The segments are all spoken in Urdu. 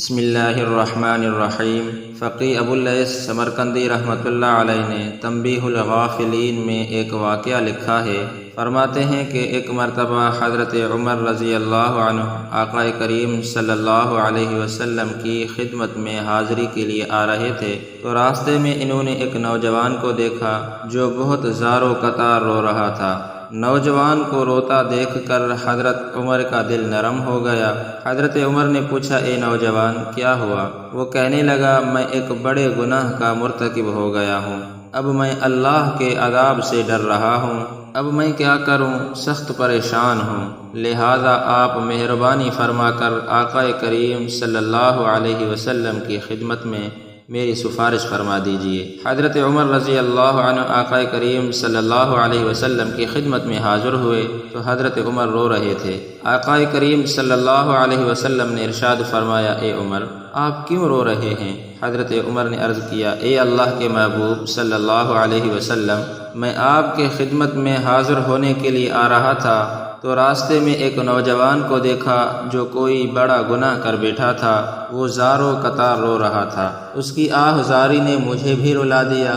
بسم اللہ الرحمن الرحیم۔ فقی ابو اللیث سمرقندی رحمۃ اللہ علیہ نے تنبیہ الغافلین میں ایک واقعہ لکھا ہے۔ فرماتے ہیں کہ ایک مرتبہ حضرت عمر رضی اللہ عنہ آقا کریم صلی اللہ علیہ وسلم کی خدمت میں حاضری کے لیے آ رہے تھے تو راستے میں انہوں نے ایک نوجوان کو دیکھا جو بہت زار و قطار رو رہا تھا۔ نوجوان کو روتا دیکھ کر حضرت عمر کا دل نرم ہو گیا۔ حضرت عمر نے پوچھا، اے نوجوان کیا ہوا؟ وہ کہنے لگا، میں ایک بڑے گناہ کا مرتکب ہو گیا ہوں، اب میں اللہ کے عذاب سے ڈر رہا ہوں، اب میں کیا کروں؟ سخت پریشان ہوں، لہذا آپ مہربانی فرما کر آقا کریم صلی اللہ علیہ وسلم کی خدمت میں میری سفارش فرما دیجیے۔ حضرت عمر رضی اللہ عنہ آقا کریم صلی اللہ علیہ وسلم کی خدمت میں حاضر ہوئے تو حضرت عمر رو رہے تھے۔ آقا کریم صلی اللہ علیہ وسلم نے ارشاد فرمایا، اے عمر آپ کیوں رو رہے ہیں؟ حضرت عمر نے عرض کیا، اے اللہ کے محبوب صلی اللہ علیہ وسلم، میں آپ کے خدمت میں حاضر ہونے کے لیے آ رہا تھا تو راستے میں ایک نوجوان کو دیکھا جو کوئی بڑا گناہ کر بیٹھا تھا۔ وہ زار و قطار رو رہا تھا، اس کی آہ زاری نے مجھے بھی رلا دیا۔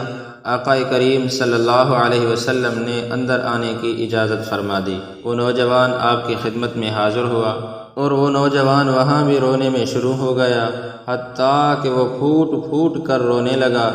آقا کریم صلی اللہ علیہ وسلم نے اندر آنے کی اجازت فرما دی۔ وہ نوجوان آپ کی خدمت میں حاضر ہوا اور وہ نوجوان وہاں بھی رونے میں شروع ہو گیا، حتیٰ کہ وہ پھوٹ پھوٹ کر رونے لگا۔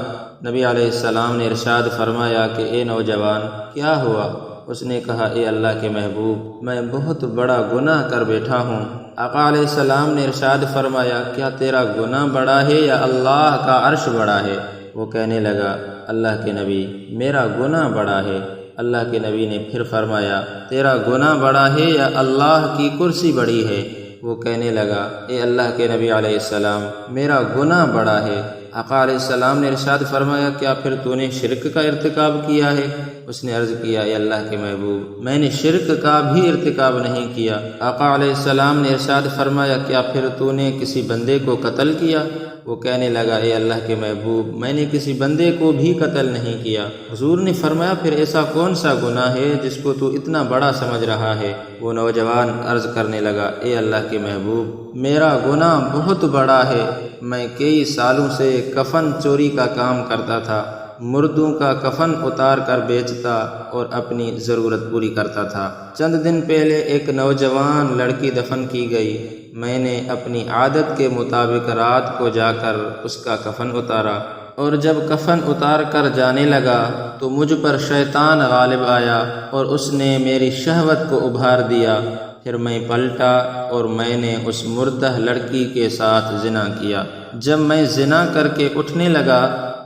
نبی علیہ السلام نے ارشاد فرمایا کہ اے نوجوان کیا ہوا؟ اس نے کہا، اے اللہ کے محبوب میں بہت بڑا گناہ کر بیٹھا ہوں۔ آقا علیہ السلام نے ارشاد فرمایا، کیا تیرا گناہ بڑا ہے یا اللہ کا عرش بڑا ہے؟ وہ کہنے لگا، اللہ کے نبی میرا گناہ بڑا ہے۔ اللہ کے نبی نے پھر فرمایا، تیرا گناہ بڑا ہے یا اللہ کی کرسی بڑی ہے؟ وہ کہنے لگا، اے اللہ کے نبی علیہ السلام میرا گناہ بڑا ہے۔ آقا علیہ السلام نے ارشاد فرمایا، کیا پھر تو نے شرک کا ارتکاب کیا ہے؟ اس نے عرض کیا، اے اللہ کے محبوب میں نے شرک کا بھی ارتکاب نہیں کیا۔ آقا علیہ السلام نے ارشاد فرمایا، کیا پھر تو نے کسی بندے کو قتل کیا؟ وہ کہنے لگا، اے اللہ کے محبوب میں نے کسی بندے کو بھی قتل نہیں کیا۔ حضور نے فرمایا، پھر ایسا کون سا گناہ ہے جس کو تو اتنا بڑا سمجھ رہا ہے؟ وہ نوجوان عرض کرنے لگا، اے اللہ کے محبوب میرا گناہ بہت بڑا ہے، میں کئی سالوں سے کفن چوری کا کام کرتا تھا، مردوں کا کفن اتار کر بیچتا اور اپنی ضرورت پوری کرتا تھا۔ چند دن پہلے ایک نوجوان لڑکی دفن کی گئی، میں نے اپنی عادت کے مطابق رات کو جا کر اس کا کفن اتارا، اور جب کفن اتار کر جانے لگا تو مجھ پر شیطان غالب آیا اور اس نے میری شہوت کو ابھار دیا۔ پھر میں پلٹا اور میں نے اس مردہ لڑکی کے ساتھ زنا کیا۔ جب میں زنا کر کے اٹھنے لگا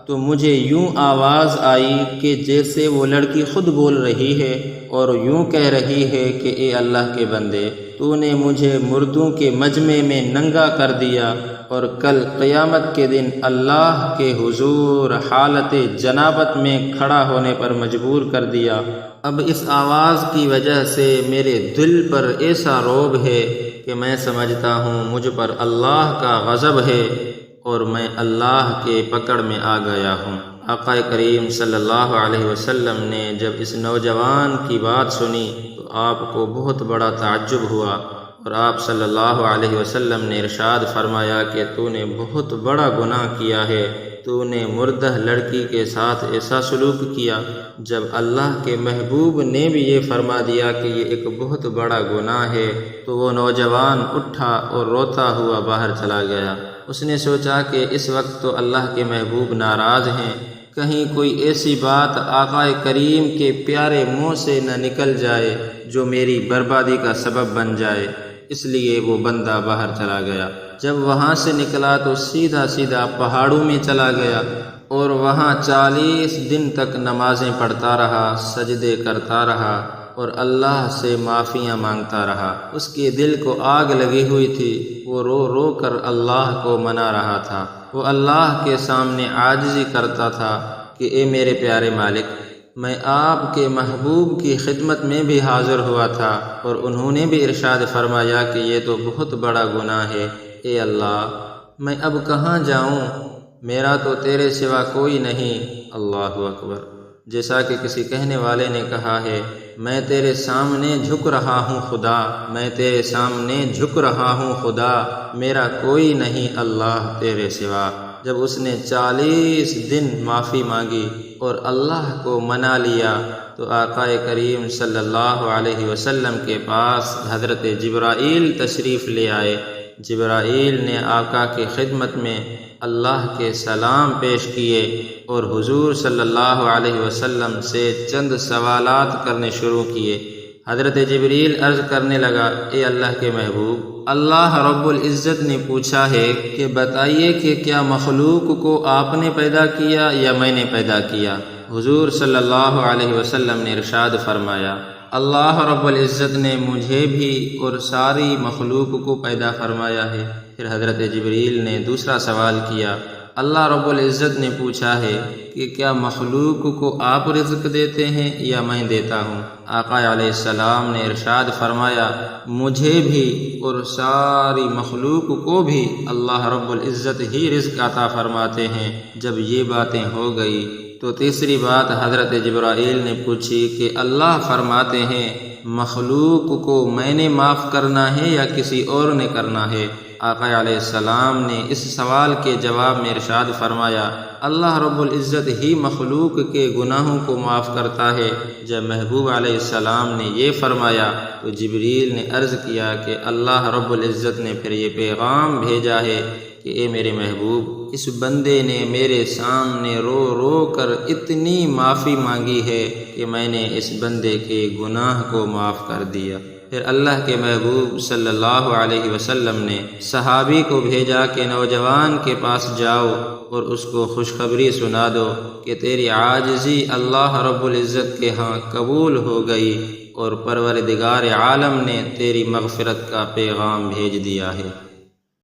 تو مجھے یوں آواز آئی کہ جیسے وہ لڑکی خود بول رہی ہے اور یوں کہہ رہی ہے کہ اے اللہ کے بندے تو نے مجھے مردوں کے مجمع میں ننگا کر دیا اور کل قیامت کے دن اللہ کے حضور حالت جنابت میں کھڑا ہونے پر مجبور کر دیا۔ اب اس آواز کی وجہ سے میرے دل پر ایسا رعب ہے کہ میں سمجھتا ہوں مجھ پر اللہ کا غضب ہے اور میں اللہ کے پکڑ میں آ گیا ہوں۔ آقا کریم صلی اللہ علیہ وسلم نے جب اس نوجوان کی بات سنی تو آپ کو بہت بڑا تعجب ہوا اور آپ صلی اللہ علیہ وسلم نے ارشاد فرمایا کہ تو نے بہت بڑا گناہ کیا ہے، تو نے مردہ لڑکی کے ساتھ ایسا سلوک کیا۔ جب اللہ کے محبوب نے بھی یہ فرما دیا کہ یہ ایک بہت بڑا گناہ ہے تو وہ نوجوان اٹھا اور روتا ہوا باہر چلا گیا۔ اس نے سوچا کہ اس وقت تو اللہ کے محبوب ناراض ہیں، کہیں کوئی ایسی بات آقا کریم کے پیارے منہ سے نہ نکل جائے جو میری بربادی کا سبب بن جائے، اس لیے وہ بندہ باہر چلا گیا۔ جب وہاں سے نکلا تو سیدھا پہاڑوں میں چلا گیا اور وہاں 40 دن تک نمازیں پڑھتا رہا، سجدے کرتا رہا اور اللہ سے معافیاں مانگتا رہا۔ اس کے دل کو آگ لگی ہوئی تھی، وہ رو رو کر اللہ کو منا رہا تھا۔ وہ اللہ کے سامنے عاجزی کرتا تھا کہ اے میرے پیارے مالک میں آپ کے محبوب کی خدمت میں بھی حاضر ہوا تھا اور انہوں نے بھی ارشاد فرمایا کہ یہ تو بہت بڑا گناہ ہے۔ اے اللہ میں اب کہاں جاؤں؟ میرا تو تیرے سوا کوئی نہیں۔ اللہ اکبر۔ جیسا کہ کسی کہنے والے نے کہا ہے میں تیرے سامنے جھک رہا ہوں خدا، میں تیرے سامنے جھک رہا ہوں خدا، میرا کوئی نہیں اللہ تیرے سوا۔ جب اس نے 40 دن معافی مانگی اور اللہ کو منا لیا تو آقا کریم صلی اللہ علیہ وسلم کے پاس حضرت جبرائیل تشریف لے آئے۔ جبرائیل نے آقا کی خدمت میں اللہ کے سلام پیش کیے اور حضور صلی اللہ علیہ وسلم سے چند سوالات کرنے شروع کیے۔ حضرت جبریل عرض کرنے لگا، اے اللہ کے محبوب، اللہ رب العزت نے پوچھا ہے کہ بتائیے کہ کیا مخلوق کو آپ نے پیدا کیا یا میں نے پیدا کیا؟ حضور صلی اللہ علیہ وسلم نے ارشاد فرمایا، اللہ رب العزت نے مجھے بھی اور ساری مخلوق کو پیدا فرمایا ہے۔ پھر حضرت جبریل نے دوسرا سوال کیا، اللہ رب العزت نے پوچھا ہے کہ کیا مخلوق کو آپ رزق دیتے ہیں یا میں دیتا ہوں؟ آقا علیہ السلام نے ارشاد فرمایا، مجھے بھی اور ساری مخلوق کو بھی اللہ رب العزت ہی رزق عطا فرماتے ہیں۔ جب یہ باتیں ہو گئی تو تیسری بات حضرت جبرائیل نے پوچھی کہ اللہ فرماتے ہیں مخلوق کو میں نے معاف کرنا ہے یا کسی اور نے کرنا ہے؟ آقا علیہ السلام نے اس سوال کے جواب میں ارشاد فرمایا، اللہ رب العزت ہی مخلوق کے گناہوں کو معاف کرتا ہے۔ جب محبوب علیہ السلام نے یہ فرمایا تو جبریل نے عرض کیا کہ اللہ رب العزت نے پھر یہ پیغام بھیجا ہے کہ اے میرے محبوب، اس بندے نے میرے سامنے رو رو کر اتنی معافی مانگی ہے کہ میں نے اس بندے کے گناہ کو معاف کر دیا۔ پھر اللہ کے محبوب صلی اللہ علیہ وسلم نے صحابی کو بھیجا کہ نوجوان کے پاس جاؤ اور اس کو خوشخبری سنا دو کہ تیری عاجزی اللہ رب العزت کے ہاں قبول ہو گئی اور پروردگار عالم نے تیری مغفرت کا پیغام بھیج دیا ہے۔